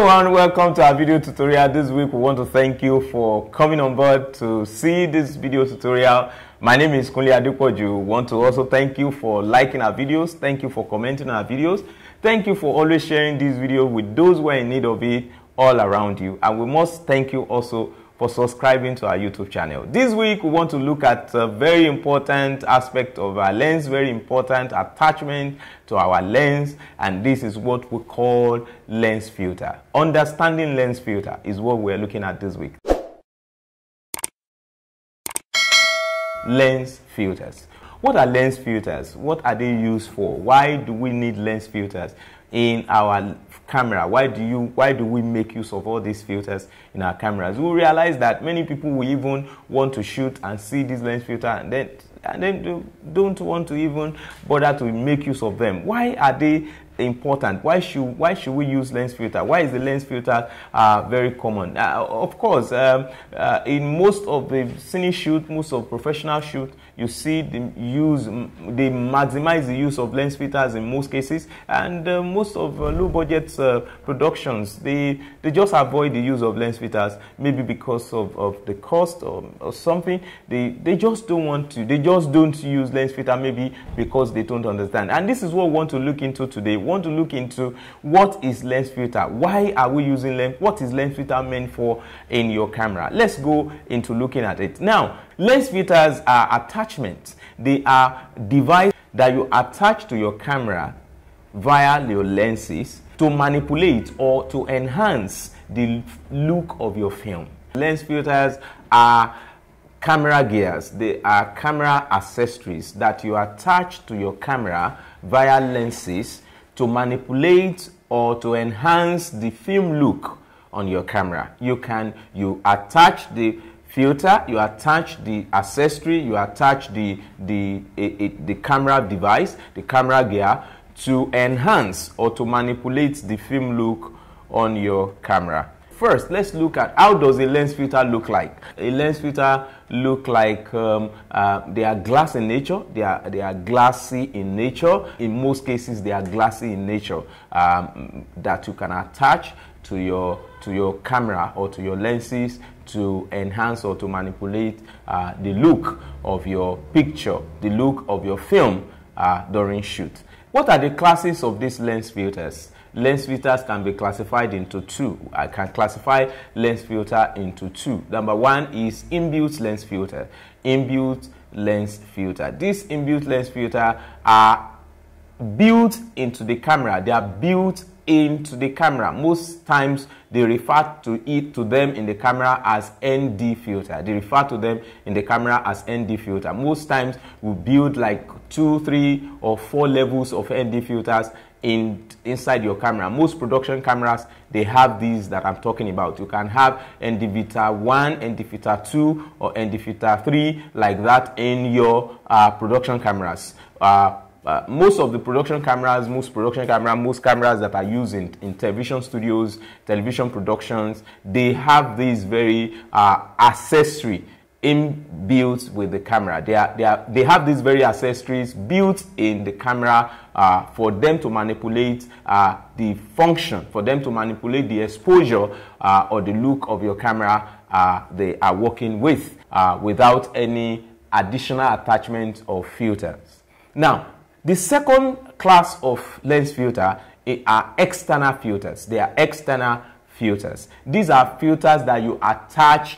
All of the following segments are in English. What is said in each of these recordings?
everyone, welcome to our video tutorial. This week we want to thank you for coming on board to see this video tutorial. My name is Kunle Adepoju. We want to also thank you for liking our videos. Thank you for commenting on our videos. Thank you for always sharing this video with those who are in need of it all around you. And we must thank you also for subscribing to our YouTube channel. This week we want to look at a very important aspect of our lens, very important attachment to our lens, and this is what we call lens filter. Understanding lens filter is what we're looking at this week. Lens filters. What are lens filters? What are they used for? Why do we need lens filters in our camera? Why do we make use of all these filters in our cameras? We realize that many people will even want to shoot and see this lens filter and then don't want to even bother to make use of them. Why are they important? Why should we use lens filter? Why is the lens filter very common? Of course, in most of the cine shoot, most of professional shoot, you see they maximize the use of lens filters in most cases, and most of low budget productions they just avoid the use of lens filters, maybe because of the cost or something. They just don't want to. They just don't use lens filter, maybe because they don't understand. And this is what we want to look into today. We want to look into what is lens filter. Why are we using lens? What is lens filter meant for in your camera? Let's go into looking at it now. Lens filters are attachments. They are devices that you attach to your camera via your lenses to manipulate or to enhance the look of your film. Lens filters are camera gears. They are camera accessories that you attach to your camera via lenses to manipulate or to enhance the film look on your camera. You attach the filter, you attach the accessory, you attach the camera device, the camera gear, to enhance or to manipulate the film look on your camera. First, let's look at how does a lens filter look like. A lens filter look like they are glass in nature. They are glassy in nature. In most cases, they are glassy in nature that you can attach to your camera or to your lenses to enhance or to manipulate the look of your picture, the look of your film during shoot. What are the classes of these lens filters? Lens filters can be classified into two. I can classify lens filter into two. Number one is inbuilt lens filter. Inbuilt lens filter. These inbuilt lens filter are built into the camera. They are built into the camera. Most times they refer to them in the camera as ND filter. They refer to them in the camera as ND filter. Most times we build like 2, 3, or 4 levels of ND filters inside your camera. Most production cameras, they have these that I'm talking about. You can have ND filter 1, ND filter 2, or ND filter 3 like that in your production cameras. Most of the production cameras, most cameras that are used in television studios, television productions, they have these very accessory inbuilt with the camera. They have these very accessories built in the camera for them to manipulate the function, for them to manipulate the exposure or the look of your camera they are working with without any additional attachment of filters. Now, the second class of lens filter are external filters. They are external filters. These are filters that you attach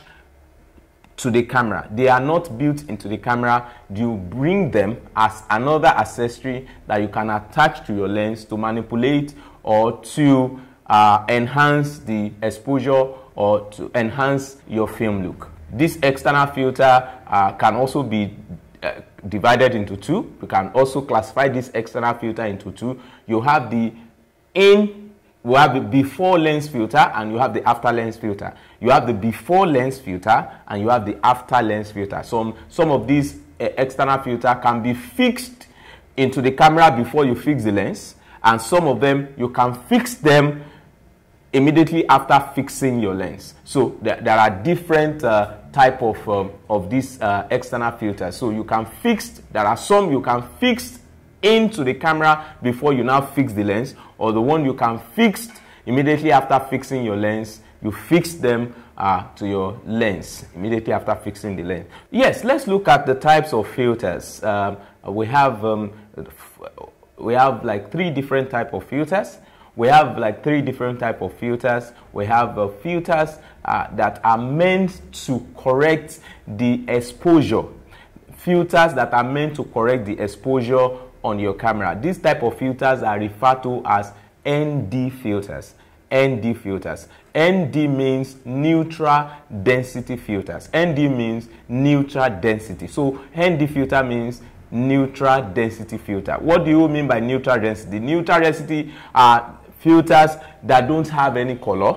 to the camera. They are not built into the camera. You bring them as another accessory that you can attach to your lens to manipulate or to enhance the exposure or to enhance your film look. This external filter can also be divided into two. You can also classify this external filter into two. You have the before lens filter and you have the after lens filter. You have the before lens filter and you have the after lens filter. Some of these external filter can be fixed into the camera before you fix the lens, and some of them you can fix them immediately after fixing your lens. So there are different type of these external filters. So you can fix, there are some you can fix into the camera before you now fix the lens, or the one you can fix Immediately after fixing your lens, you fix them to your lens immediately after fixing the lens. Yes, let's look at the types of filters. We have like 3 different type of filters. We have like 3 different type of filters. We have filters that are meant to correct the exposure. Filters that are meant to correct the exposure on your camera. These type of filters are referred to as ND filters. ND filters. ND means neutral density filters. ND means neutral density. So ND filter means neutral density filter. What do you mean by neutral density? Neutral density are filters that don't have any color.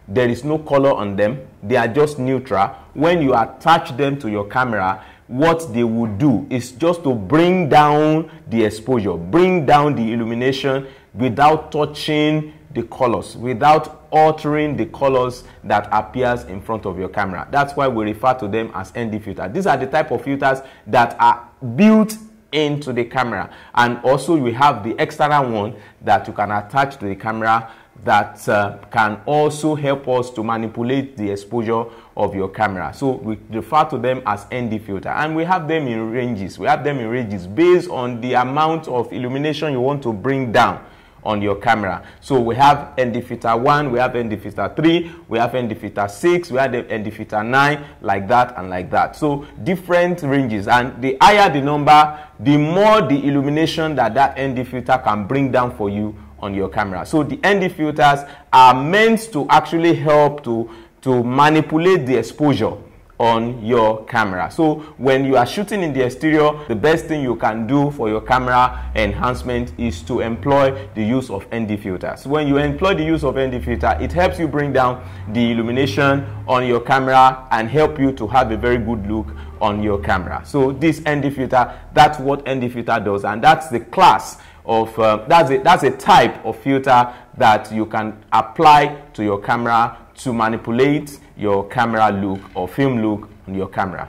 There is no color on them. They are just neutral. When you attach them to your camera, what they will do is just to bring down the exposure, bring down the illumination without touching the colors, without altering the colors that appears in front of your camera. That's why we refer to them as ND filters. These are the type of filters that are built into the camera, and also we have the external one that you can attach to the camera that can also help us to manipulate the exposure of your camera. So we refer to them as ND filter, and we have them in ranges. We have them in ranges based on the amount of illumination you want to bring down on your camera. So we have ND filter 1, we have ND filter 3, we have ND filter 6, we have ND filter 9, like that and like that. So different ranges, and the higher the number, the more the illumination that ND filter can bring down for you on your camera. So the ND filters are meant to actually help to manipulate the exposure on your camera. So when you are shooting in the exterior, the best thing you can do for your camera enhancement is to employ the use of ND filters. When you employ the use of ND filter, it helps you bring down the illumination on your camera and help you to have a very good look on your camera. So this ND filter, that's what ND filter does, and that's the class of that's a type of filter that you can apply to your camera to manipulate your camera look or film look on your camera.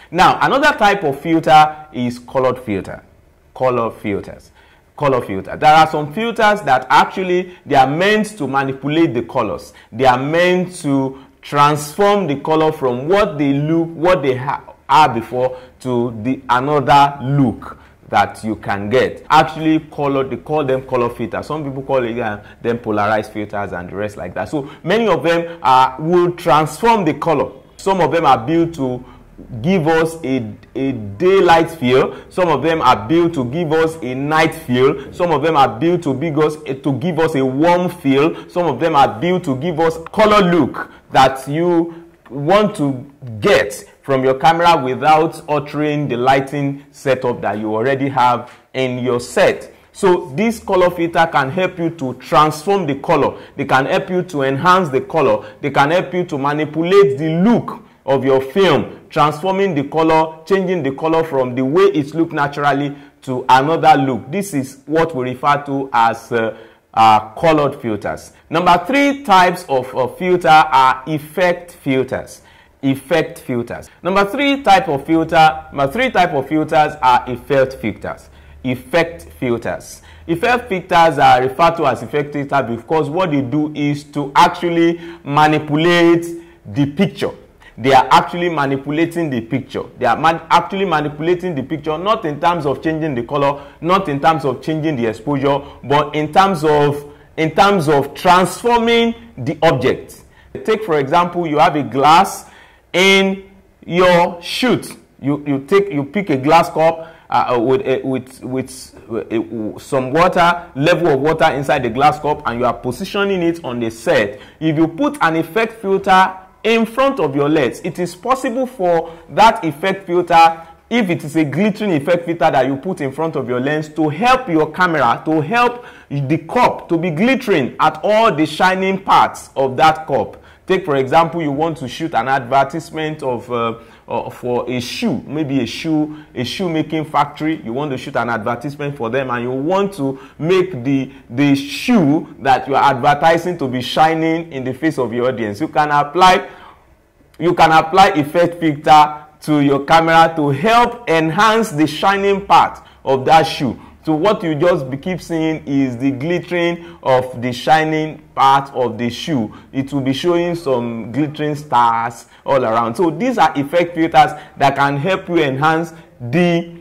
Now, another type of filter is colored filter. Color filters. Color filter. There are some filters that actually they are meant to manipulate the colors. They are meant to transform the color from what they are before to the another look that you can get. Actually, they call them color filters. Some people call it them polarized filters and the rest like that. So many of them will transform the color. Some of them are built to give us a daylight feel. Some of them are built to give us a night feel. Some of them are built to give us a warm feel. Some of them are built to give us color look that you want to get from your camera without altering the lighting setup that you already have in your set. So this color filter can help you to transform the color. They can help you to enhance the color. They can help you to manipulate the look of your film, transforming the color, changing the color from the way it looks naturally to another look. This is what we refer to as colored filters. Number 3 types of filter are effect filters. Effect filters. Number 3 type of filters are effect filters. Effect filters. Effect filters are referred to as effect filters because what they do is to actually manipulate the picture. They are actually manipulating the picture. They are actually manipulating the picture, not in terms of changing the color, not in terms of changing the exposure, but in terms of transforming the object. Take for example, you have a glass in your shoot. You pick a glass cup with some water, level of water inside the glass cup, and you are positioning it on the set. If you put an effect filter in front of your lens, it is possible for that effect filter, if it is a glittering effect filter that you put in front of your lens, to help your camera, to help the cup to be glittering at all the shining parts of that cup. Take for example, you want to shoot an advertisement for a shoe, maybe a shoemaking factory. You want to shoot an advertisement for them, and you want to make the shoe that you are advertising to be shining in the face of your audience. You can apply effect filter to your camera to help enhance the shining part of that shoe. So what you just keep seeing is the glittering of the shining part of the shoe. It will be showing some glittering stars all around. So these are effect filters that can help you enhance the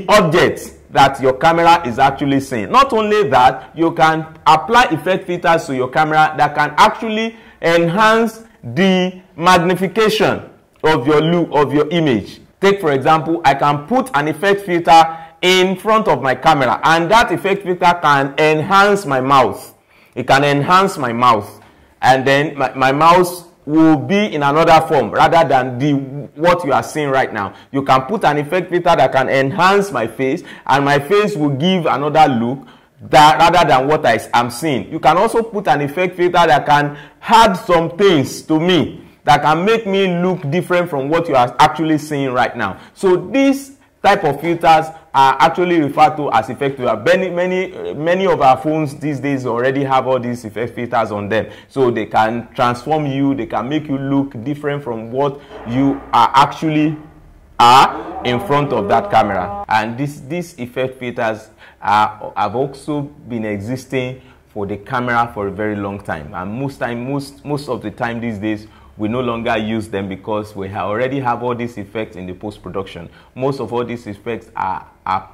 objects that your camera is actually seeing. Not only that, you can apply effect filters to your camera that can actually enhance the magnification of your look, of your image. Take for example, I can put an effect filter in front of my camera, and that effect filter can enhance my mouth. It can enhance my mouth, and then my mouth will be in another form rather than what you are seeing right now. You can put an effect filter that can enhance my face, and my face will give another look rather than what I'm seeing. You can also put an effect filter that can add some things to me that can make me look different from what you are actually seeing right now. So these type of filters are actually referred to as effect filters. Many of our phones these days already have all these effect filters on them, so they can transform you, they can make you look different from what you are actually in front of that camera. And these effect filters have also been existing for the camera for a very long time, and most of the time these days we no longer use them because we already have all these effects in the post-production. Most of all these effects are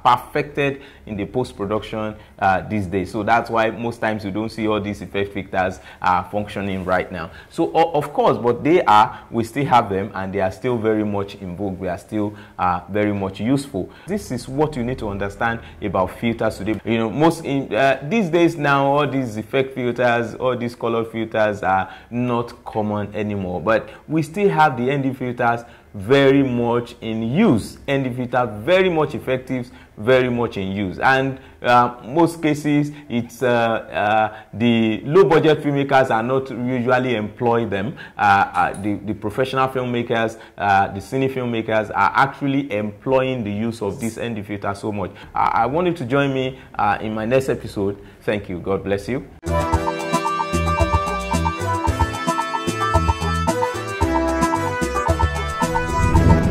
perfected in the post-production these days. So that's why most times you don't see all these effect filters functioning right now. So of course, but we still have them, and they are still very much in vogue. They are still very much useful. This is what you need to understand about filters today. You know, these days now, all these effect filters, all these color filters are not common anymore. But we still have the ND filters very much in use. ND filter very much effective, very much in use, and most cases it's the low budget filmmakers are not usually employ them. The professional filmmakers, the cine filmmakers are actually employing the use of this ND filter so much. I want you to join me in my next episode. Thank you. God bless you.